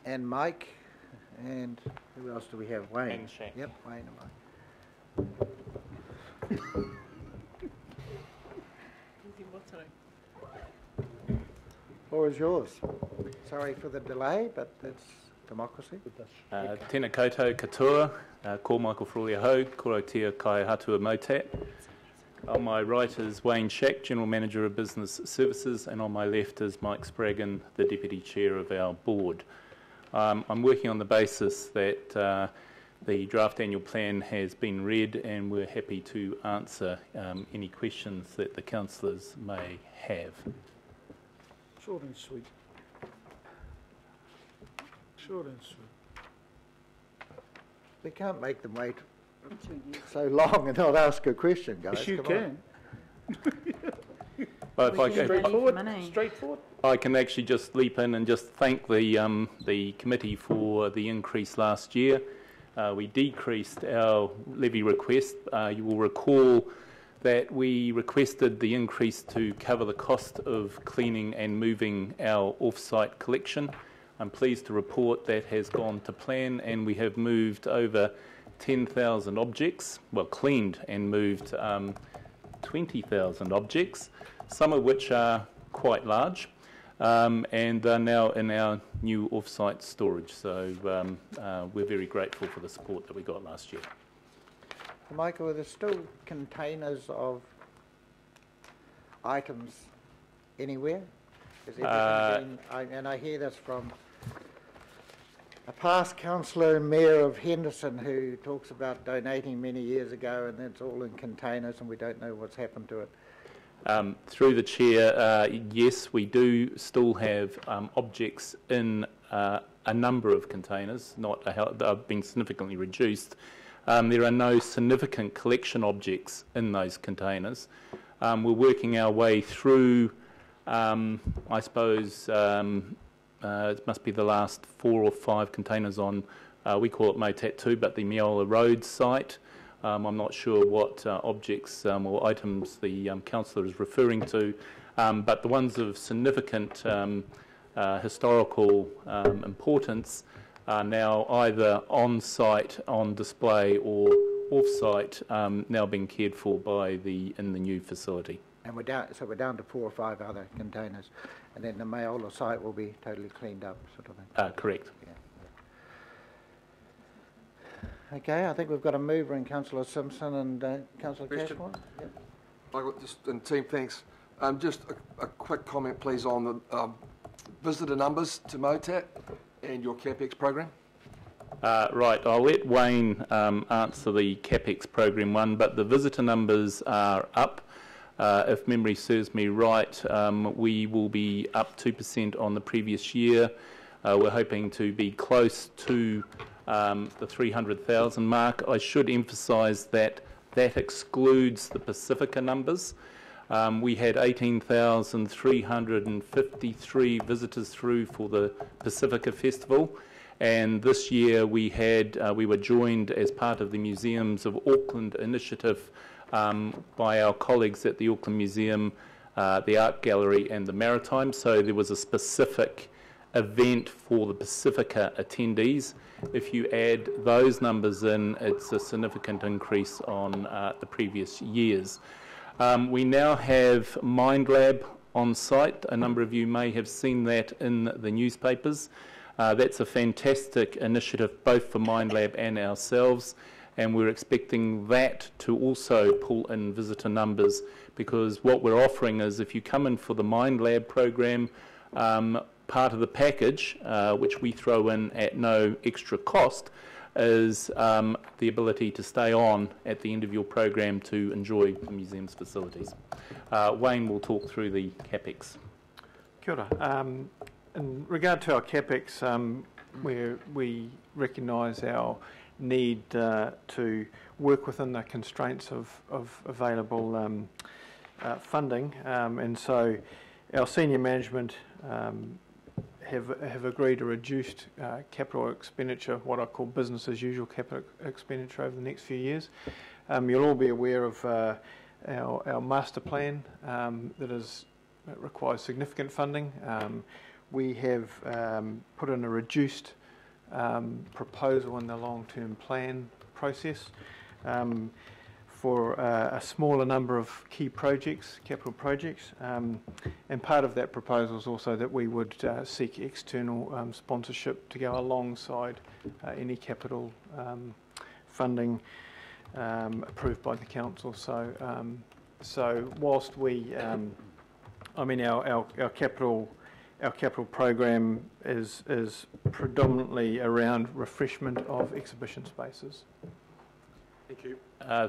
And Mike, and who else do we have? Wayne. And Shaq. Yep, Wayne and Mike. Floor is yours. Sorry for the delay, but it's democracy. Tēnā koutou katoa, ko Michael Frawley Ho, koro tia kai hatua Motat. On my right is Wayne Shack, General Manager of Business Services, and on my left is Mike Spraggan, the Deputy Chair of our board. I'm working on the basis that the draft annual plan has been read, and we're happy to answer any questions that the councillors may have. Short and sweet. Short and sweet. We can't make them wait so long and not ask a question, guys. Yes, you Come can. But if I can, Straightforward. I can actually just leap in and just thank the committee for the increase last year. We decreased our levy request. You will recall that we requested the increase to cover the cost of cleaning and moving our off-site collection. I'm pleased to report that has gone to plan, and we have moved over 10,000 objects, well, cleaned and moved 20,000 objects, some of which are quite large, and are now in our new off-site storage. So we're very grateful for the support that we got last year. Michael, are there still containers of items anywhere? Is everything and I hear this from a past councillor and mayor of Henderson who talks about donating many years ago, and it's all in containers and we don't know what's happened to it. Through the chair, yes, we do still have objects in a number of containers. They've been significantly reduced. There are no significant collection objects in those containers. We're working our way through, I suppose, it must be the last 4 or 5 containers on, we call it Motat 2, but the Meola Road site. I'm not sure what objects or items the councillor is referring to, but the ones of significant historical importance are now either on-site, on display, or off-site, now being cared for in the new facility. And we're down to 4 or 5 other containers, and then the Meola site will be totally cleaned up, sort of thing. Correct. Yeah. Okay, I think we've got a mover in Councillor Simpson and Councillor Cashmore. Yep. Michael, and team, thanks. Just a quick comment, please, on the visitor numbers to Motat and your CapEx program. Right, I'll let Wayne answer the CapEx program one, but the visitor numbers are up. If memory serves me right, we will be up 2% on the previous year. We're hoping to be close to the 300,000 mark. I should emphasise that that excludes the Pacifica numbers. We had 18,353 visitors through for the Pacifica Festival, and this year we were joined as part of the Museums of Auckland initiative by our colleagues at the Auckland Museum, the Art Gallery and the Maritime, so there was a specific event for the Pacifica attendees. If you add those numbers in, it's a significant increase on the previous years. We now have MindLab on site. A number of you may have seen that in the newspapers. That's a fantastic initiative both for MindLab and ourselves, and we're expecting that to also pull in visitor numbers, because what we're offering is, if you come in for the MindLab program, part of the package, which we throw in at no extra cost, is the ability to stay on at the end of your program to enjoy the museum's facilities. Wayne will talk through the CapEx. Kia ora. In regard to our CapEx, we recognise our need to work within the constraints of available funding, and so our senior management have agreed a reduced capital expenditure, what I call business as usual capital expenditure over the next few years. You'll all be aware of our master plan that requires significant funding. we have put in a reduced proposal in the long-term plan process for a smaller number of key projects, capital projects, and part of that proposal is also that we would seek external sponsorship to go alongside any capital funding approved by the council. So whilst we, our capital program is predominantly around refreshment of exhibition spaces. Thank you.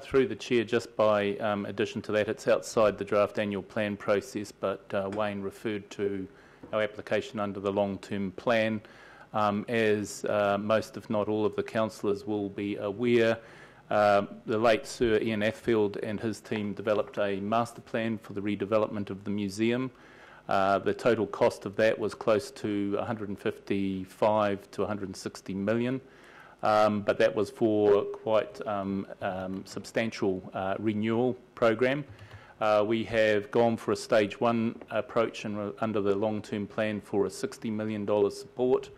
Through the Chair, just by addition to that, it's outside the draft annual plan process, but Wayne referred to our application under the long-term plan. As most, if not all, of the councillors will be aware, the late Sir Ian Athfield and his team developed a master plan for the redevelopment of the museum. The total cost of that was close to 155 to 160 million. But that was for quite substantial renewal program. We have gone for a stage one approach and under the long-term plan for a $60 million support.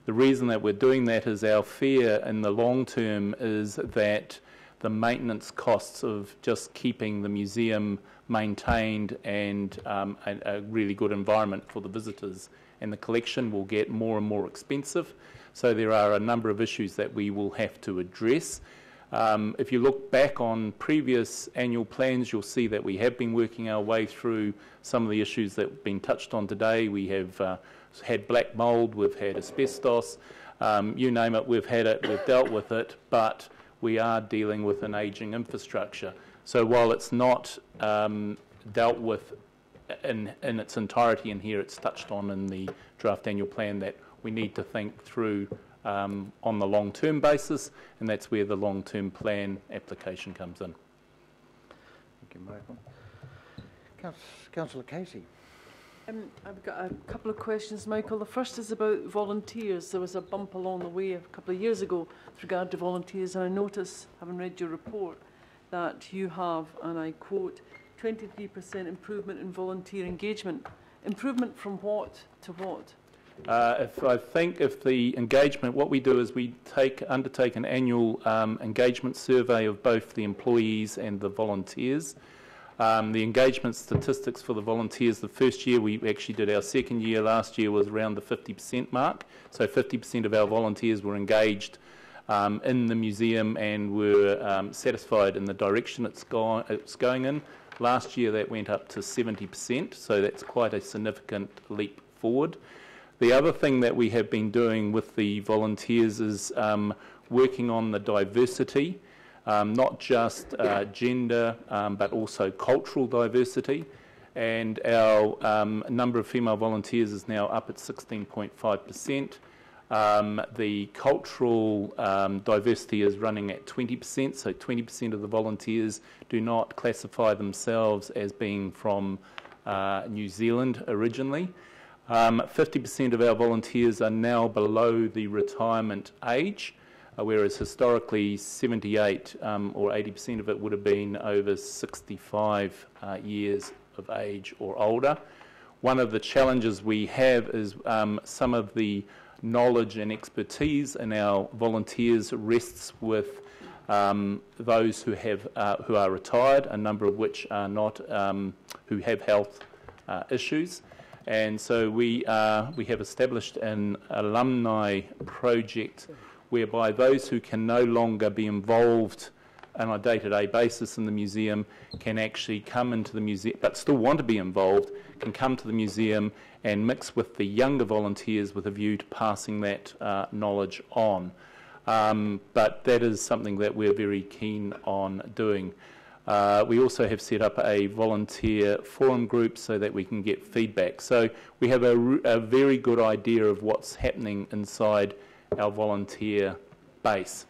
The reason that we're doing that is our fear in the long term is that the maintenance costs of just keeping the museum maintained and a really good environment for the visitors and the collection will get more and more expensive. So there are a number of issues that we will have to address. If you look back on previous annual plans, you'll see that we have been working our way through some of the issues that have been touched on today. We have had black mould, we've had asbestos, you name it, we've had it, we've dealt with it, but we are dealing with an ageing infrastructure. So while it's not dealt with in its entirety in here, it's touched on in the draft annual plan that we need to think through on the long-term basis, and that's where the long-term plan application comes in. Thank you, Michael. Councillor Casey. I've got a couple of questions, Michael. The first is about volunteers. There was a bump along the way a couple of years ago with regard to volunteers, and I notice, having read your report, that you have, and I quote, 23% improvement in volunteer engagement. Improvement from what to what? If the engagement, what we do is we undertake an annual engagement survey of both the employees and the volunteers. The engagement statistics for the volunteers, the first year we actually did, our second year last year was around the 50% mark. So 50% of our volunteers were engaged in the museum and were satisfied in the direction it's going in. Last year that went up to 70%, so that's quite a significant leap forward. The other thing that we have been doing with the volunteers is working on the diversity, not just gender, but also cultural diversity. And our number of female volunteers is now up at 16.5%. The cultural diversity is running at 20%, so 20% of the volunteers do not classify themselves as being from New Zealand originally. 50% of our volunteers are now below the retirement age, whereas historically 78 or 80% of it would have been over 65 years of age or older. One of the challenges we have is some of the knowledge and expertise in our volunteers rests with those who are retired, a number of which are not, who have health issues. And so we have established an alumni project whereby those who can no longer be involved on a day-to-day basis in the museum can actually come into the museum, but still want to be involved, can come to the museum and mix with the younger volunteers with a view to passing that knowledge on. But that is something that we're very keen on doing. We also have set up a volunteer forum group so that we can get feedback. So we have a very good idea of what's happening inside our volunteer base.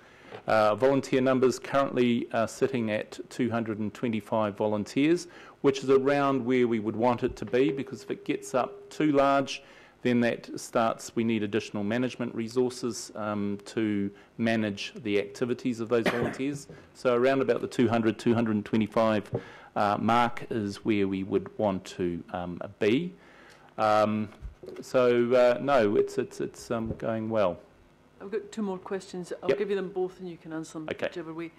Volunteer numbers currently are sitting at 225 volunteers, which is around where we would want it to be, because if it gets up too large, then we need additional management resources to manage the activities of those volunteers. So around about the 200, 225 mark is where we would want to be. No, it's going well. I've got two more questions. I'll Yep. give you them both and you can answer them Okay. whichever way.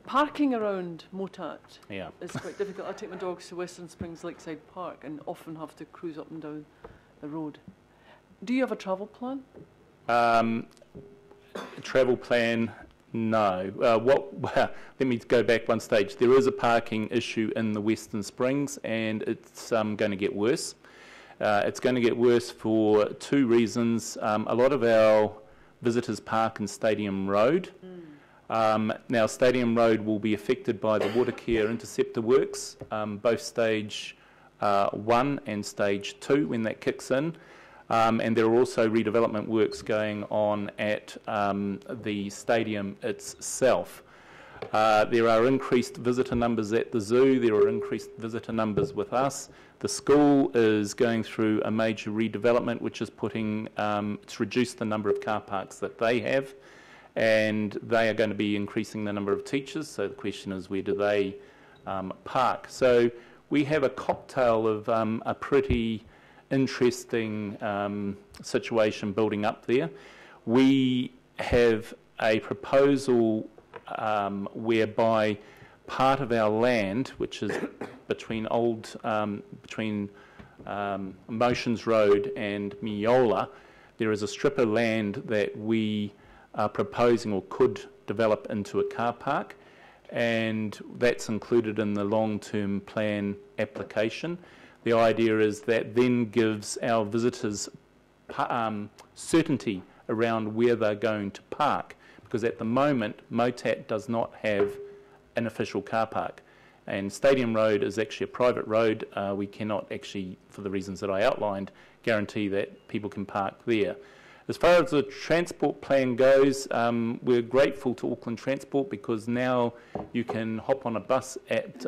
Parking around Motat Yeah. is quite difficult. I take my dogs to Western Springs Lakeside Park and often have to cruise up and down the road. Do you have a travel plan? Travel plan, no. Let me go back one stage. There is a parking issue in the Western Springs, and it's going to get worse. It's going to get worse for two reasons. A lot of our visitors park in Stadium Road. Now, Stadium Road will be affected by the Watercare interceptor works, both stage 1 and stage 2 when that kicks in. And there are also redevelopment works going on at the stadium itself. There are increased visitor numbers at the zoo. There are increased visitor numbers with us. The school is going through a major redevelopment, which is it's reduced the number of car parks that they have, and they are going to be increasing the number of teachers. So the question is, where do they park? So we have a cocktail of a pretty interesting situation building up there. We have a proposal whereby part of our land, which is between Motions Road and Miola, there is a strip of land that we are proposing or could develop into a car park, and that's included in the long-term plan application. The idea is that then gives our visitors certainty around where they're going to park, because at the moment Motat does not have an official car park, and Stadium Road is actually a private road. We cannot actually, for the reasons that I outlined, guarantee that people can park there. As far as the transport plan goes, we're grateful to Auckland Transport, because now you can hop on a bus at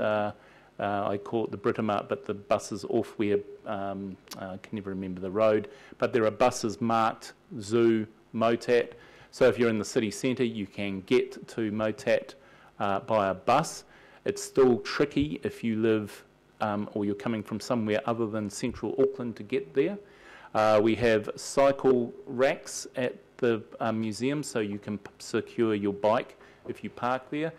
I call it the Britomart, but the bus is off where, I can never remember the road, but there are buses marked Zoo, Motat. So if you're in the city centre, you can get to Motat by a bus. It's still tricky if you live or you're coming from somewhere other than central Auckland to get there. We have cycle racks at the museum, so you can secure your bike if you park there.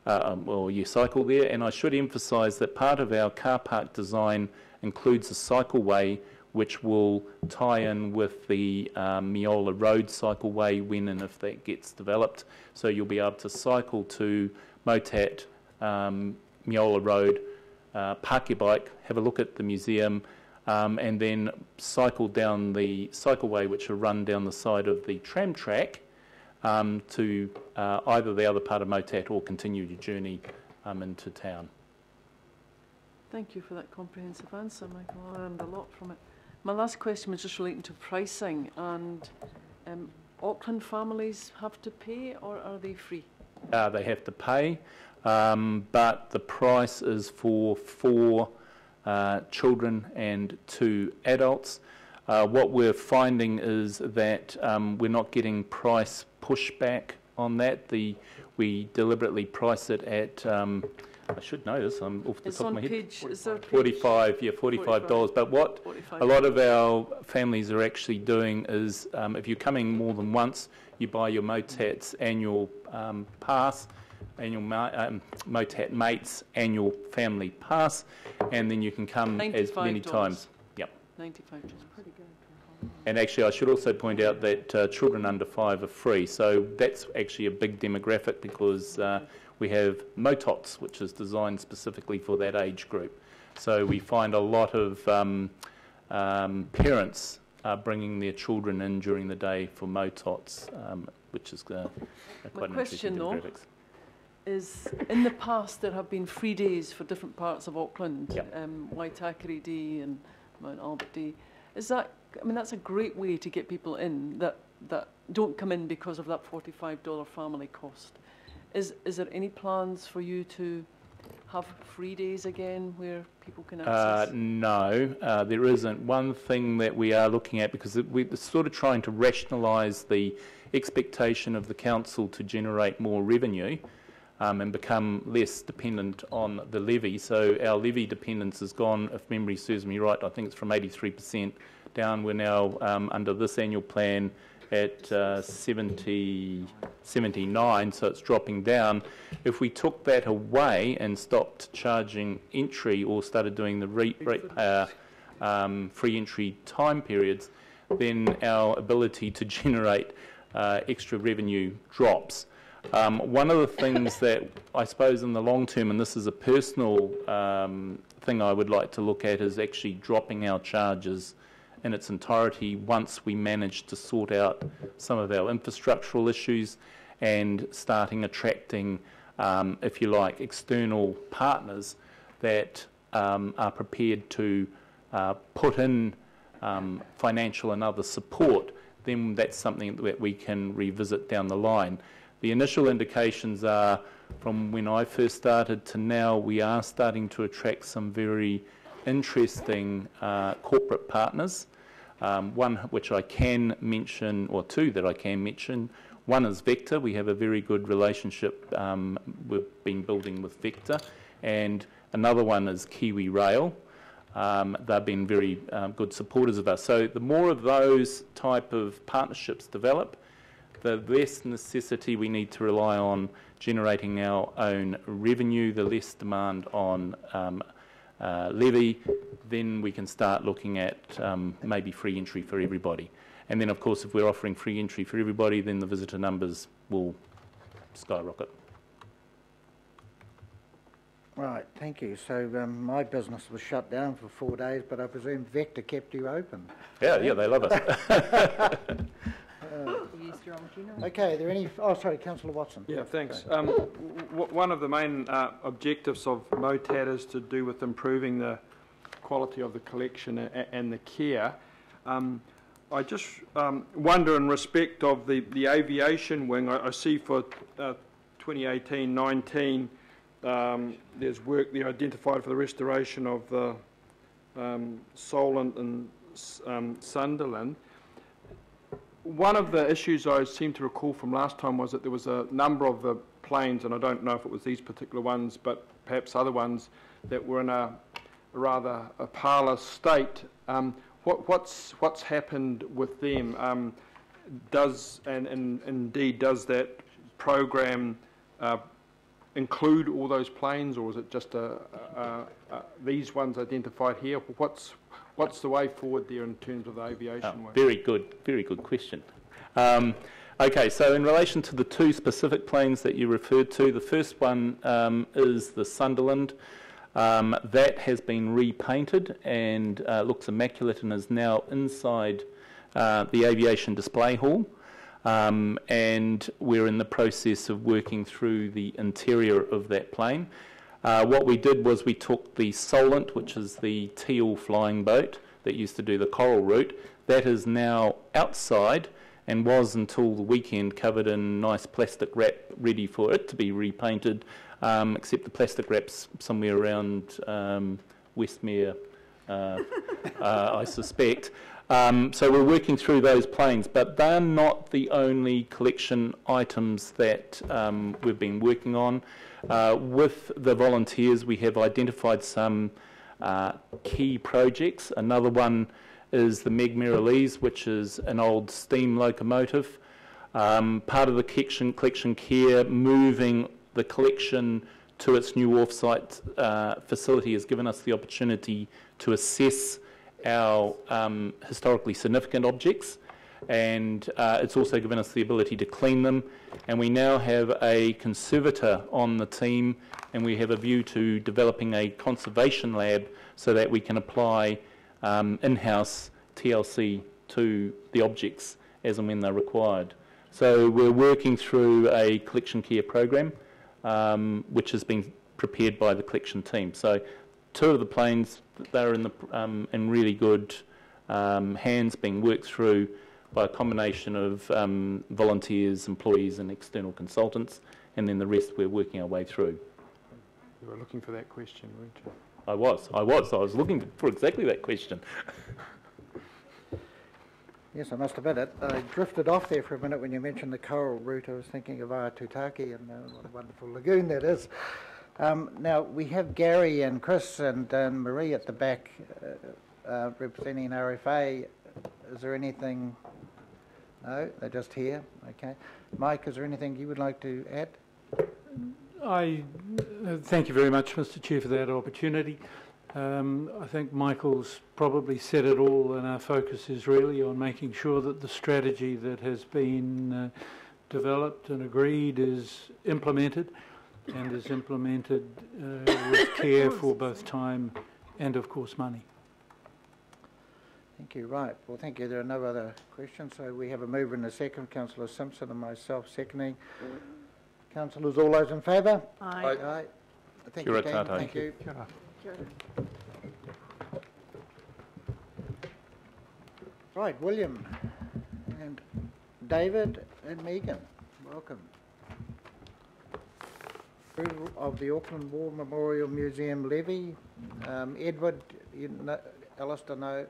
Or you cycle there, and I should emphasise that part of our car park design includes a cycleway which will tie in with the Miola Road cycleway when and if that gets developed. So you'll be able to cycle to Motat, Miola Road, park your bike, have a look at the museum, and then cycle down the cycleway which will run down the side of the tram track to either the other part of Motat or continue your journey into town. Thank you for that comprehensive answer, Michael. I learned a lot from it. My last question was just relating to pricing, and Auckland families have to pay, or are they free? They have to pay, but the price is for 4 children and 2 adults. What we're finding is that we're not getting price pushback on that. We deliberately price it at, I should know this, I'm off the top of my head. Is there a page? 45, yeah, $45. But what 45. a lot of our families are actually doing is, if you're coming more than once, you buy your Motat's annual pass, annual Motat Mates annual family pass, and then you can come as many $95. times. Yep. $95. Pretty good. And actually, I should also point out that children under 5 are free. So that's actually a big demographic, because we have Motots, which is designed specifically for that age group. So we find a lot of parents bringing their children in during the day for Motots, which is quite an interesting demographics. Is in the past there have been free days for different parts of Auckland, Yep. Waitakere Day and Mount Albert Day. Is that, I mean, that's a great way to get people in that don't come in because of that $45 family cost. Is there any plans for you to have free days again where people can access? No, there isn't. One thing that we are looking at, because we're sort of trying to rationalise the expectation of the council to generate more revenue, and become less dependent on the levy. So our levy dependence has gone, if memory serves me right, I think it's from 83% down. We're now, under this annual plan, at 79, so it's dropping down. If we took that away and stopped charging entry or started doing the free entry time periods, then our ability to generate extra revenue drops. One of the things that I suppose in the long term, and this is a personal thing I would like to look at, is actually dropping our charges in its entirety once we manage to sort out some of our infrastructural issues and starting attracting, if you like, external partners that are prepared to put in financial and other support. Then that's something that we can revisit down the line. The initial indications are, from when I first started to now, we are starting to attract some very interesting corporate partners. One which I can mention, or two that I can mention. One is Vector. We have a very good relationship we've been building with Vector. And another one is Kiwi Rail. They've been very good supporters of us. So the more of those type of partnerships develop, the less necessity we need to rely on generating our own revenue, the less demand on levy, then we can start looking at maybe free entry for everybody. And then, of course, if we're offering free entry for everybody, then the visitor numbers will skyrocket. Right, thank you. So my business was shut down for 4 days, but I presume Vector kept you open. Yeah, they love it. Okay, are there any... Oh, sorry, Councillor Watson. Yeah, thanks. One of the main objectives of MOTAT is to do with improving the quality of the collection and the care. I just wonder, in respect of the aviation wing, I see for 2018-19 there's work there identified for the restoration of the Solent and Sunderland. One of the issues I seem to recall from last time was that there was a number of the planes, and I don't know if it was these particular ones, but perhaps other ones, that were in a rather a parlous state. What's happened with them? Does that program include all those planes, or is it just these ones identified here? What's the way forward there in terms of the aviation work? Very good question. Okay, so in relation to the two specific planes that you referred to, the first one is the Sunderland. That has been repainted and looks immaculate and is now inside the aviation display hall. And we're in the process of working through the interior of that plane. What we did was we took the Solent, which is the teal flying boat that used to do the coral route. That is now outside and was until the weekend covered in nice plastic wrap, ready for it to be repainted, except the plastic wrap's somewhere around Westmere, I suspect. So we're working through those planes, but they're not the only collection items that we've been working on. With the volunteers, we have identified some key projects. Another one is the Meg Merrilies, which is an old steam locomotive. Part of the collection care, moving the collection to its new off-site facility, has given us the opportunity to assess our historically significant objects, and it's also given us the ability to clean them. And we now have a conservator on the team, and we have a view to developing a conservation lab so that we can apply in-house TLC to the objects as and when they're required. So we're working through a collection care program which has been prepared by the collection team. So two of the planes, they're in really good hands, being worked through by a combination of volunteers, employees and external consultants, and then the rest we're working our way through. You were looking for that question, weren't you? I was looking for exactly that question. Yes, I must admit it. I drifted off there for a minute when you mentioned the coral route. I was thinking of Aitutaki and what a wonderful lagoon that is. Now, we have Gary and Chris and Marie at the back representing RFA. is there anything? No, they're just here. Okay. Mike, is there anything you would like to add? I thank you very much, Mr. Chair, for that opportunity. I think Michael's probably said it all, and our focus is really on making sure that the strategy that has been developed and agreed is implemented, and is implemented with care for both time and, of course, money. Thank you. Right. Well, thank you. There are no other questions. So we have a mover and a second, Councillor Simpson and myself seconding. Councillors, all those in favour? Aye. Aye. Thank Kia you, ora team. tātou. Thank you. Kia ora. Right, William and David and Megan, welcome. Approval of the Auckland War Memorial Museum levy. Edward, you know, Alistair, no.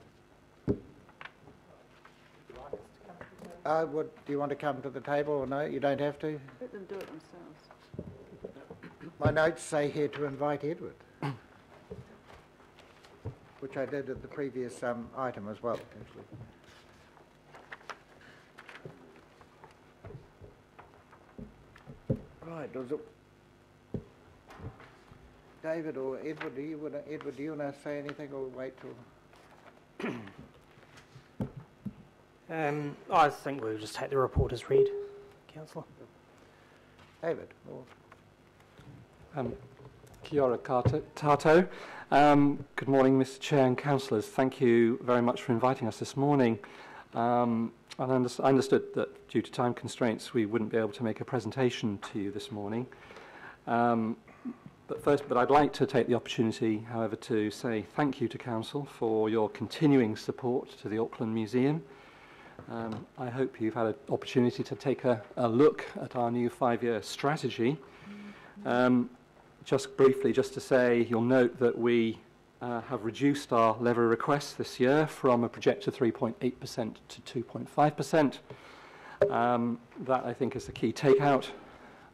Do you want to come to the table or no? You don't have to. Let them do it themselves. My notes say here to invite Edward, which I did at the previous item as well, actually. Right, does it, David or Edward, do you want to say anything or wait till? I think we'll just take the report as read, Councillor. David, or Kia ora tātou. Good morning, Mr. Chair and councillors. Thank you very much for inviting us this morning. I understood that due to time constraints we wouldn't be able to make a presentation to you this morning. But I'd like to take the opportunity, however, to say thank you to Council for your continuing support to the Auckland Museum. I hope you've had an opportunity to take a look at our new 5-year strategy. Just briefly, just to say, you'll note that we have reduced our levy requests this year from a projected 3.8% to 2.5%. That, I think, is the key takeout.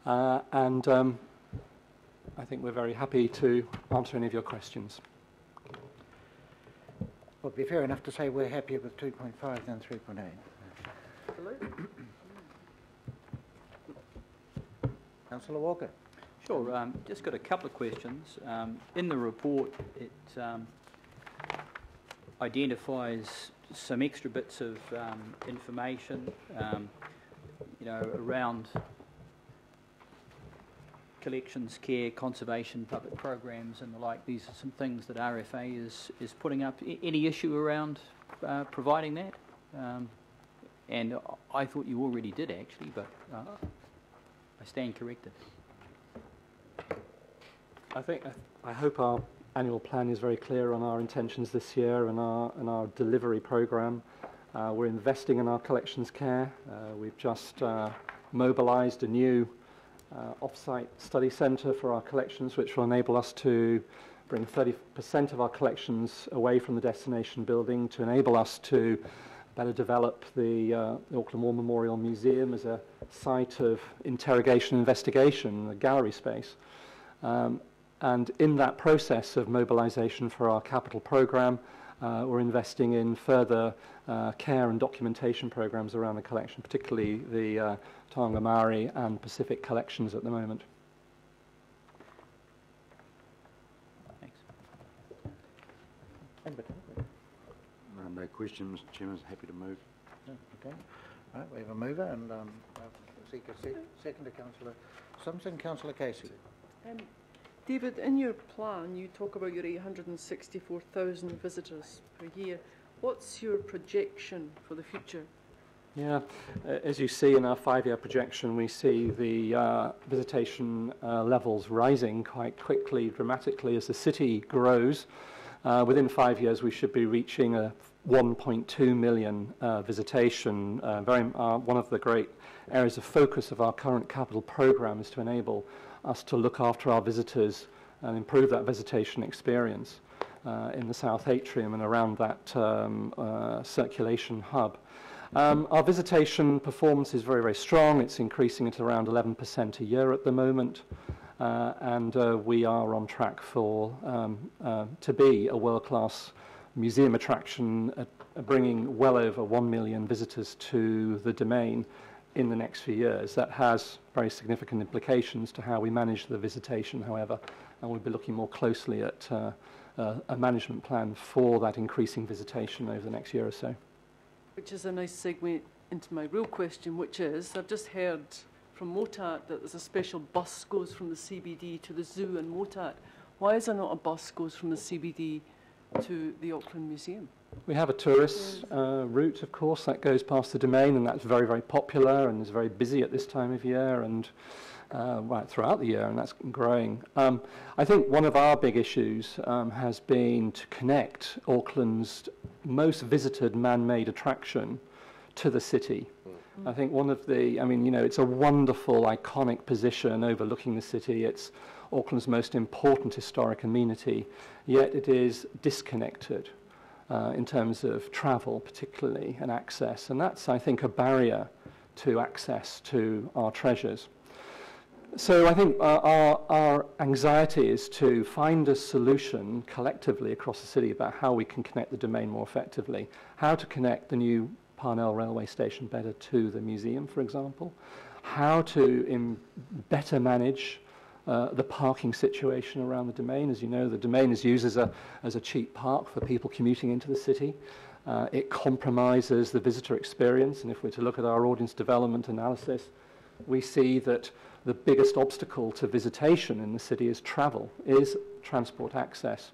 I think we're very happy to answer any of your questions. well, it'd be fair enough to say we're happier with 2.5 than 3.8. Absolutely. Councillor Walker. Sure, just got a couple of questions. In the report, it identifies some extra bits of information, around collections, care, conservation, public programs and the like. These are some things that RFA is putting up. Any issue around providing that? And I thought you already did actually, but I stand corrected. I hope our annual plan is very clear on our intentions this year and our delivery programme. We're investing in our collections care. We've just mobilised a new off-site study centre for our collections, which will enable us to bring 30% of our collections away from the destination building to enable us to better develop the Auckland War Memorial Museum as a site of interrogation and investigation, a gallery space. And in that process of mobilisation for our capital programme, we're investing in further care and documentation programmes around the collection, particularly the Taonga Māori and Pacific collections at the moment. Thanks. No question, Mr. Chairman. Happy to move. Okay. Right, we have a mover and seek a second to Councillor Simpson. Councillor Casey. David, in your plan, you talk about your 864,000 visitors per year. What's your projection for the future? Yeah, as you see in our 5-year projection, we see the visitation levels rising quite quickly, dramatically as the city grows. Within 5 years, we should be reaching a 1.2 million visitation. One of the great areas of focus of our current capital programme is to enable us to look after our visitors and improve that visitation experience in the South Atrium and around that circulation hub. Our visitation performance is very, very strong. It's increasing at around 11% a year at the moment, and we are on track for to be a world-class museum attraction bringing well over 1 million visitors to the Domain in the next few years. That has very significant implications to how we manage the visitation, however, and we'll be looking more closely at a management plan for that increasing visitation over the next year or so. Which is a nice segue into my real question, which is, I've just heard from Motat that there's a special bus goes from the CBD to the zoo in Motat. Why is there not a bus goes from the CBD to the Auckland Museum? We have a tourist route, of course, that goes past the Domain, and that's very, very popular and is very busy at this time of year and right throughout the year, and that's growing. I think one of our big issues has been to connect Auckland's most visited man-made attraction to the city. I think one of the, I mean, you know, it's a wonderful, iconic position overlooking the city. It's Auckland's most important historic amenity, yet it is disconnected in terms of travel, particularly, and access. And that's, I think, a barrier to access to our treasures. So I think our anxiety is to find a solution collectively across the city about how we can connect the Domain more effectively, how to connect the new Parnell railway station better to the museum, for example, how to better manage the parking situation around the Domain. As you know, the Domain is used as a cheap park for people commuting into the city. It compromises the visitor experience, and if we're to look at our audience development analysis, we see that the biggest obstacle to visitation in the city is travel, is transport access.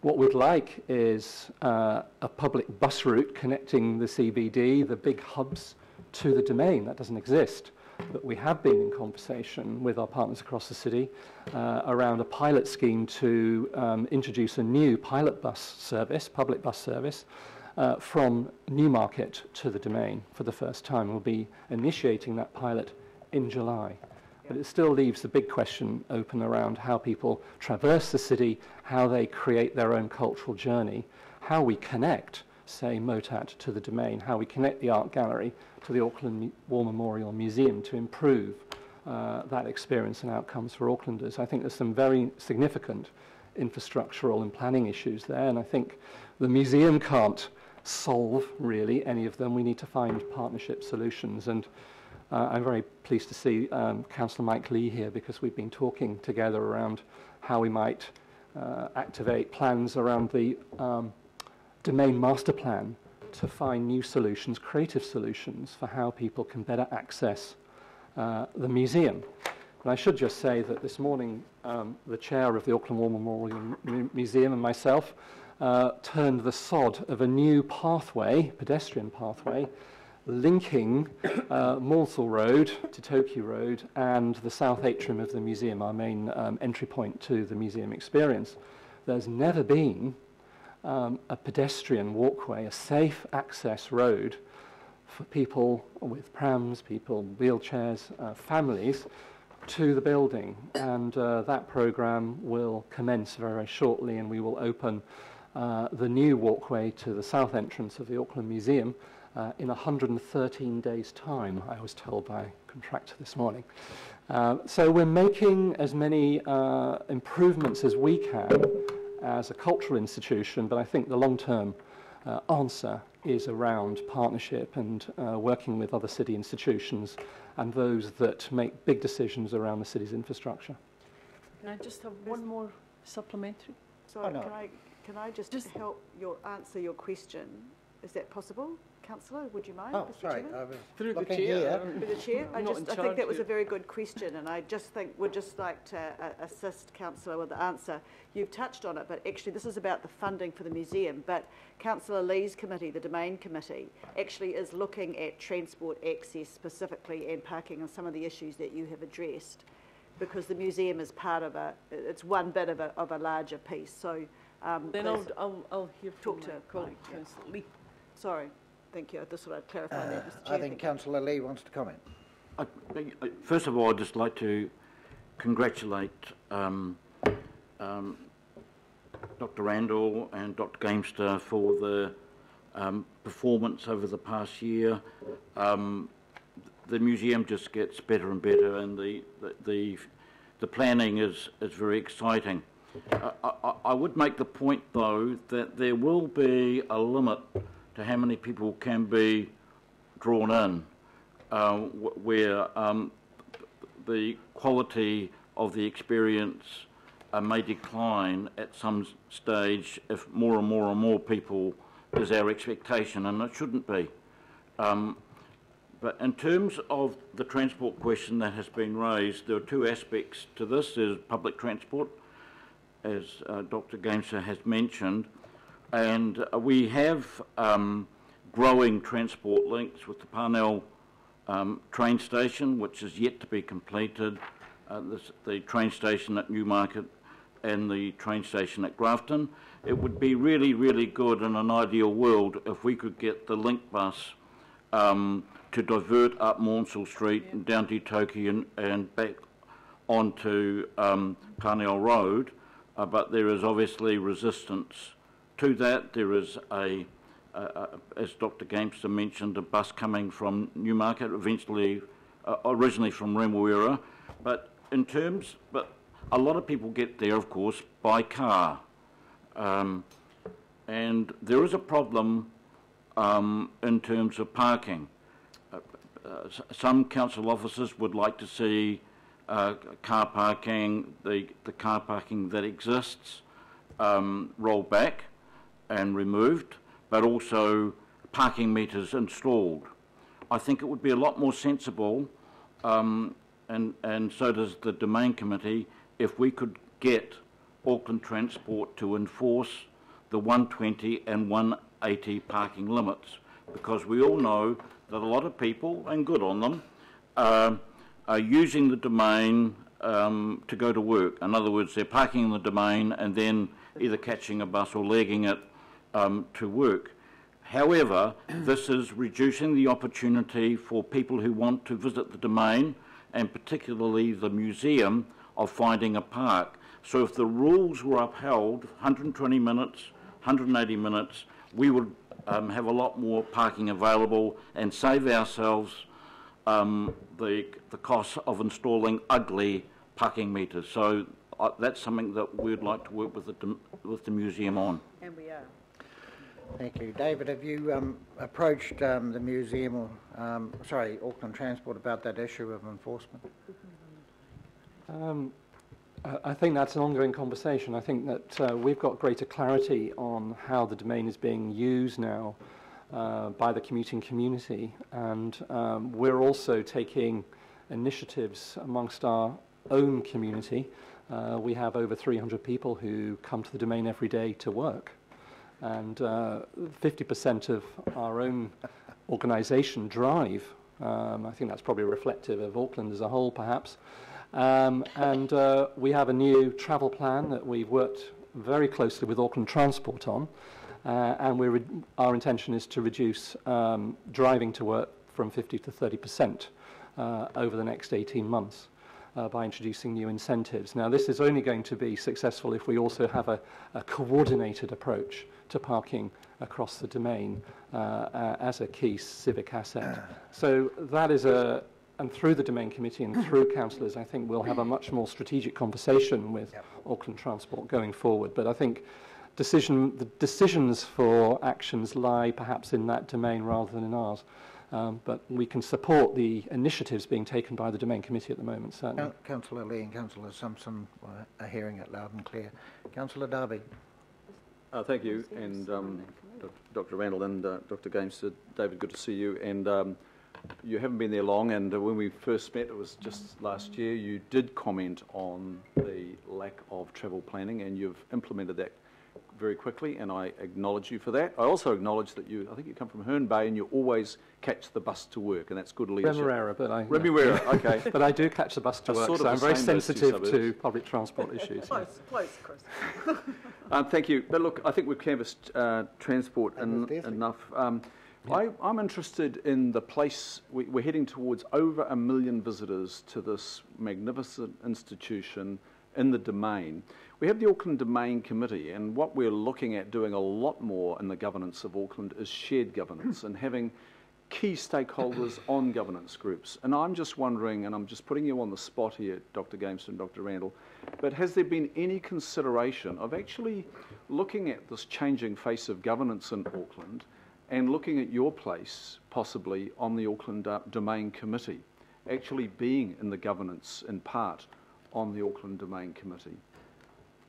What we'd like is a public bus route connecting the CBD, the big hubs, to the Domain. That doesn't exist. But we have been in conversation with our partners across the city around a pilot scheme to introduce a new pilot bus service, public bus service, from Newmarket to the Domain for the first time. We'll be initiating that pilot in July. But it still leaves the big question open around how people traverse the city, how they create their own cultural journey, how we connect, say, Motat to the Domain, how we connect the art gallery to the Auckland War Memorial Museum to improve that experience and outcomes for Aucklanders. I think there's some very significant infrastructural and planning issues there, and I think the museum can't solve really any of them. We need to find partnership solutions, and I'm very pleased to see Councillor Mike Lee here, because we've been talking together around how we might activate plans around the Domain Master Plan to find new solutions, creative solutions for how people can better access the museum. And I should just say that this morning the chair of the Auckland War Memorial Museum and myself turned the sod of a new pathway, pedestrian pathway, linking Morsel Road to Tokyo Road and the south atrium of the museum, our main entry point to the museum experience. There's never been a pedestrian walkway, a safe access road for people with prams, people, wheelchairs, families to the building. And that programme will commence very, very shortly, and we will open the new walkway to the south entrance of the Auckland Museum in 113 days' time, I was told by a contractor this morning. So we're making as many improvements as we can as a cultural institution, but I think the long-term answer is around partnership and working with other city institutions and those that make big decisions around the city's infrastructure. Can I just have one more supplementary? Sorry, can I just help answer your question? Is that possible? Councillor, would you mind? Oh, Mr. sorry. Chairman? Through the chair. Through the chair? I think that was a very good question, and I just think we'd just like to assist Councillor with the answer. You've touched on it, but actually this is about the funding for the museum, but Councillor Lee's committee, the Domain Committee, actually is looking at transport access specifically and parking and some of the issues that you have addressed, because the museum is part of it's one bit of a larger piece. So then I'll hear from my colleague, Councillor Lee. Sorry. Thank you. I just thought I'd clarify that, Mr. Chair. I think Councillor Lee wants to comment. First of all, I'd just like to congratulate Dr. Randall and Dr. Gamester for the performance over the past year. The museum just gets better and better, and the planning is very exciting. I would make the point, though, that there will be a limit to how many people can be drawn in, where the quality of the experience may decline at some stage if more and more and more people is our expectation, and it shouldn't be. But in terms of the transport question that has been raised, there are two aspects to this. There's public transport, as Dr. Gamester has mentioned, and we have growing transport links with the Parnell train station, which is yet to be completed, the train station at Newmarket and the train station at Grafton. It would be really, really good in an ideal world if we could get the link bus to divert up Maunsell Street and down to Toki and back onto Parnell Road, but there is obviously resistance to that. There is as Dr. Gamester mentioned, a bus coming from Newmarket, originally from Remuera, but a lot of people get there, of course, by car. And there is a problem in terms of parking. Some council officers would like to see car parking, the car parking that exists, rolled back and removed, but also parking meters installed. I think it would be a lot more sensible, and so does the Domain Committee, if we could get Auckland Transport to enforce the 120 and 180 parking limits, because we all know that a lot of people, and good on them, are using the Domain to go to work. In other words, they're parking in the Domain and then either catching a bus or legging it to work. However, this is reducing the opportunity for people who want to visit the Domain, and particularly the museum, of finding a park. So if the rules were upheld, 120 minutes, 180 minutes, we would have a lot more parking available and save ourselves the cost of installing ugly parking meters. So that's something that we'd like to work with the museum on. And we are. Thank you. David, have you approached the museum or, Auckland Transport about that issue of enforcement? I think that's an ongoing conversation. I think that we've got greater clarity on how the Domain is being used now by the commuting community, and we're also taking initiatives amongst our own community. We have over 300 people who come to the Domain every day to work, and 50% of our own organisation drive. I think that's probably reflective of Auckland as a whole, perhaps. And we have a new travel plan that we've worked very closely with Auckland Transport on, and our intention is to reduce driving to work from 50 to 30% over the next 18 months by introducing new incentives. Now, this is only going to be successful if we also have a coordinated approach to parking across the Domain as a key civic asset. So that is and through the Domain Committee and through councillors, I think we'll have a much more strategic conversation with Auckland Transport going forward. But I think the decisions for actions lie perhaps in that domain rather than in ours. But we can support the initiatives being taken by the Domain Committee at the moment, certainly. Councillor Lee and Councillor Simpson are hearing it loud and clear. Councillor Darby. Thank you, and Dr. Randall and Dr. Gamester. David, good to see you. And you haven't been there long, and when we first met, it was just last year, you did comment on the lack of travel planning, and you've implemented that very quickly, and I acknowledge you for that. I also acknowledge that I think you come from Herne Bay, and you always catch the bus to work, and that's good leadership. Remuera, okay. But I do catch the bus to work, so I'm very sensitive to public transport issues. Close, Chris. Thank you. But look, I think we've canvassed transport enough. I'm interested in the place. We're heading towards over 1 million visitors to this magnificent institution in the Domain. We have the Auckland Domain Committee, and what we're looking at doing a lot more in the governance of Auckland is shared governance and having key stakeholders on governance groups. And I'm just wondering, and I'm just putting you on the spot here, Dr. Gamester and Dr. Randall, but has there been any consideration of actually looking at this changing face of governance in Auckland and looking at your place possibly on the Auckland Domain Committee, actually being in the governance in part on the Auckland Domain Committee.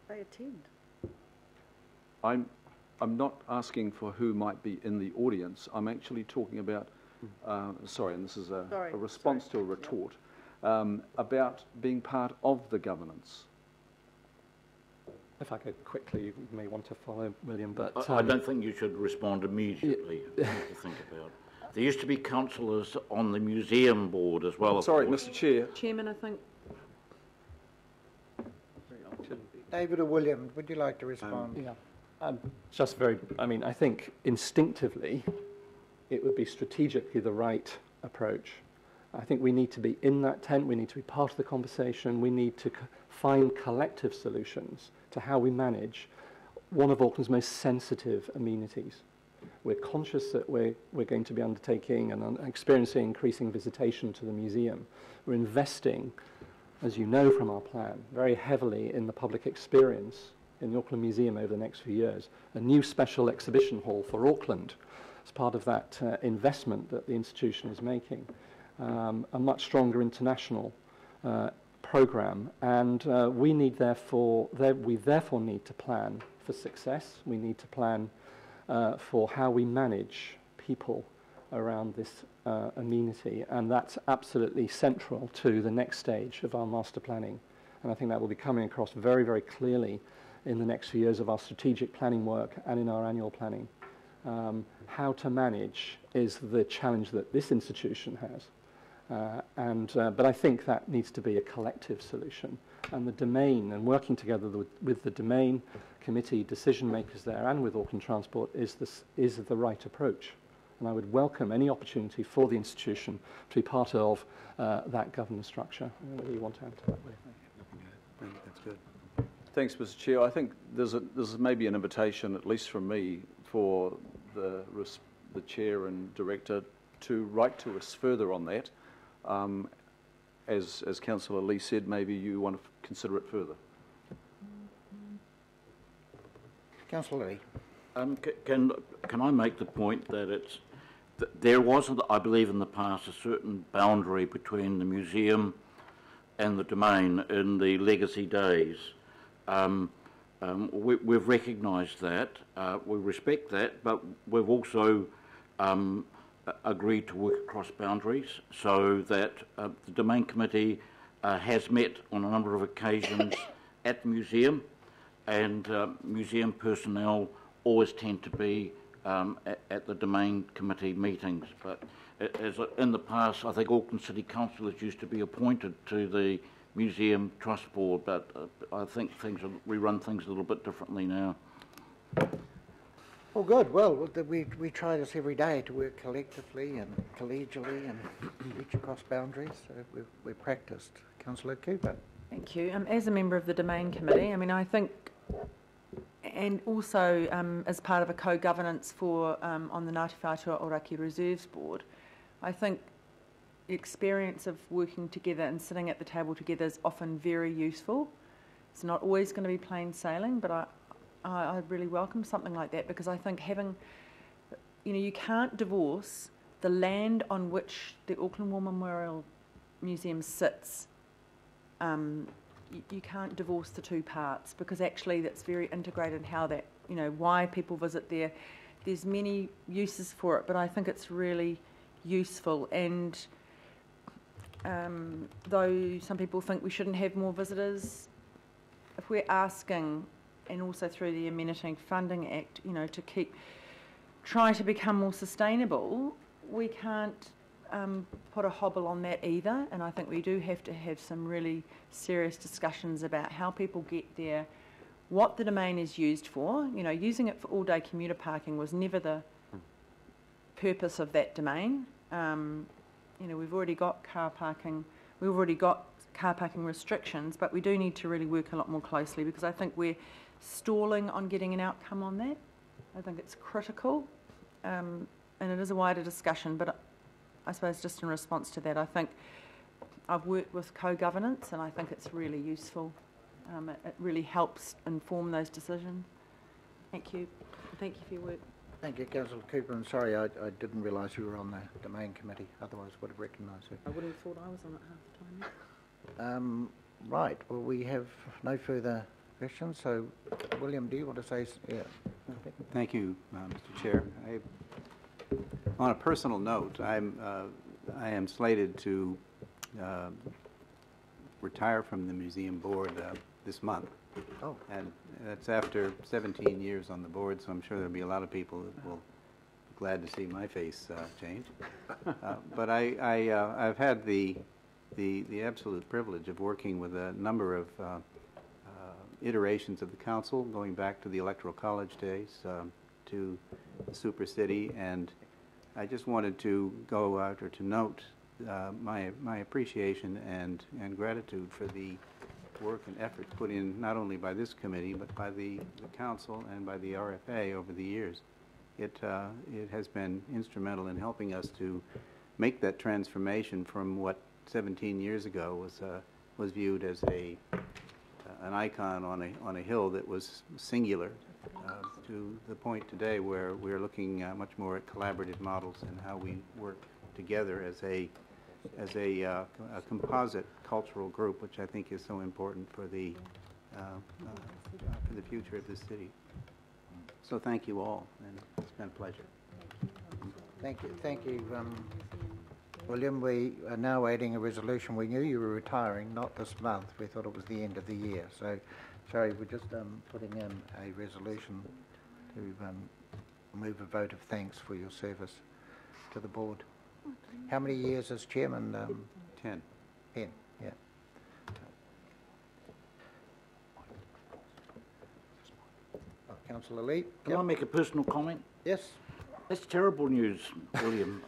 They attend. I'm not asking for who might be in the audience. I'm actually talking about, sorry, and this is a response to a retort, about being part of the governance. If I go quickly, you may want to follow, William, but... I don't think you should respond immediately. To think about. There used to be councillors on the museum board as well. Sorry, Mr. Chair. Chairman, I think. David or William, would you like to respond? Just very, I mean, I think instinctively it would be strategically the right approach. I think we need to be in that tent, we need to be part of the conversation, we need to find collective solutions to how we manage one of Auckland's most sensitive amenities. We're conscious that we're going to be undertaking and experiencing increasing visitation to the museum. We're investing, as you know from our plan, very heavily in the public experience in the Auckland Museum over the next few years. A new special exhibition hall for Auckland as part of that investment that the institution is making. A much stronger international programme, and we therefore need to plan for success. We need to plan for how we manage people around this amenity, and that's absolutely central to the next stage of our master planning. And I think that will be coming across very, very clearly in the next few years of our strategic planning work and in our annual planning. How to manage is the challenge that this institution has. But I think that needs to be a collective solution. And the domain, and working together with the domain committee decision makers there and with Auckland Transport is the right approach. And I would welcome any opportunity for the institution to be part of that governance structure. What do you want to add to that, William? That's good. Thanks, Mr. Chair. I think there's maybe an invitation, at least from me, for the Chair and Director to write to us further on that. As Councillor Lee said, maybe you want to consider it further. Councillor Lee. Can I make the point that there was, I believe in the past, a certain boundary between the museum and the domain in the legacy days. We've recognised that, we respect that, but we've also agreed to work across boundaries so that the Domain Committee has met on a number of occasions at the museum, and museum personnel always tend to be at the Domain Committee meetings. But as in the past, I think Auckland City Councillors used to be appointed to the Museum Trust Board, but I think we run things a little bit differently now. Well, good. Well, we try this every day to work collectively and collegially and reach across boundaries. So we've practiced. Councillor Cooper. Thank you. As a member of the Domain Committee, I mean, I think, and also as part of a co-governance for on the Ngāti Whātua Ōrākei Reserves Board, I think the experience of working together and sitting at the table together is often very useful. It's not always going to be plain sailing, but I really welcome something like that, because I think having, you can't divorce the land on which the Auckland War Memorial Museum sits. You can't divorce the two parts, because actually that's very integrated in how that, why people visit there. There's many uses for it, but I think it's really useful. And though some people think we shouldn't have more visitors, if we're asking, and also through the Amenity Funding Act, to try to become more sustainable, we can't put a hobble on that either. And I think we do have to have some really serious discussions about how people get there, what the domain is used for. Using it for all-day commuter parking was never the purpose of that domain. We've already got car parking. We've already got car parking restrictions, but we do need to really work a lot more closely, because I think we're stalling on getting an outcome on that. I think it's critical, and it is a wider discussion, but I suppose just in response to that, I think I've worked with co-governance, and I think it's really useful. It really helps inform those decisions. Thank you. Thank you for your work. Thank you, Councillor Cooper, and sorry I didn't realise you were on the Domain Committee, otherwise would have recognised you. I wouldn't have thought I was on it half the time. Right, well, we have no further questions, so William, do you want to say? Yeah. Thank you, Mr. Chair. On a personal note, I am slated to retire from the museum board this month. Oh. And that's after 17 years on the board, so I'm sure there'll be a lot of people that will be glad to see my face change. But I've had the absolute privilege of working with a number of iterations of the council, going back to the Electoral College days, to the Super City, and I just wanted to go out or to note my appreciation and gratitude for the work and effort put in not only by this committee but by the council and by the RFA over the years. It has been instrumental in helping us to make that transformation from what 17 years ago was viewed as an icon on a hill that was singular, to the point today where we're looking much more at collaborative models and how we work together as a composite cultural group, which I think is so important for the future of this city. So thank you all, and it's been a pleasure. Thank you, William. We are now adding a resolution. We knew you were retiring, not this month. We thought it was the end of the year. So, sorry, we're just putting in a resolution to move a vote of thanks for your service to the board. How many years as chairman? 10. 10, yeah. Oh, Councillor Lee. Can I make a personal comment? Yes. That's terrible news, William.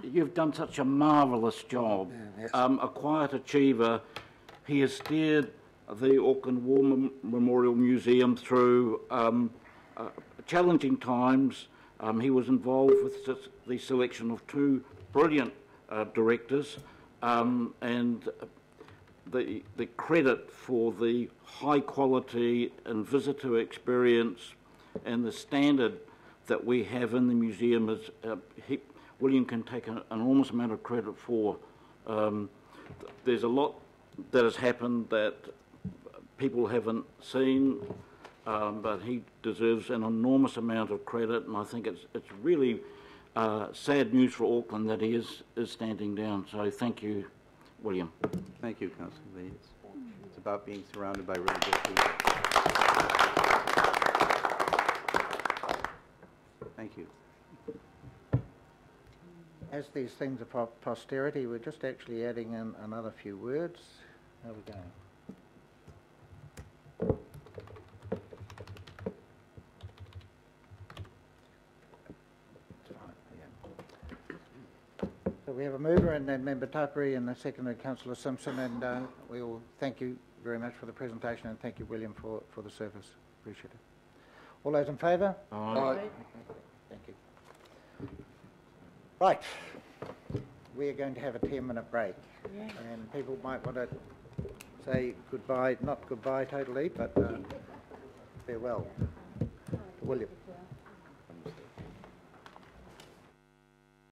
You've done such a marvellous job. A quiet achiever. He has steered the Auckland War Memorial Museum through challenging times. He was involved with the selection of 2 brilliant directors, and the credit for the high quality and visitor experience and the standard that we have in the museum is William can take an enormous amount of credit for. There's a lot that has happened that people haven't seen, but he deserves an enormous amount of credit, and I think it's really sad news for Auckland that he is standing down. So thank you, William. Thank you, Councillor Lee. It's about being surrounded by really good people. Thank you. As these things are for posterity, we're just actually adding in another few words. How are we going? So we have a mover and then Member Tapiri and the seconded Councillor Simpson, and we all thank you very much for the presentation, and thank you, William, for the service. Appreciate it. All those in favour? Aye. Thank you. Right, we are going to have a 10-minute break, and people might want to say goodbye, not goodbye totally, but farewell to William.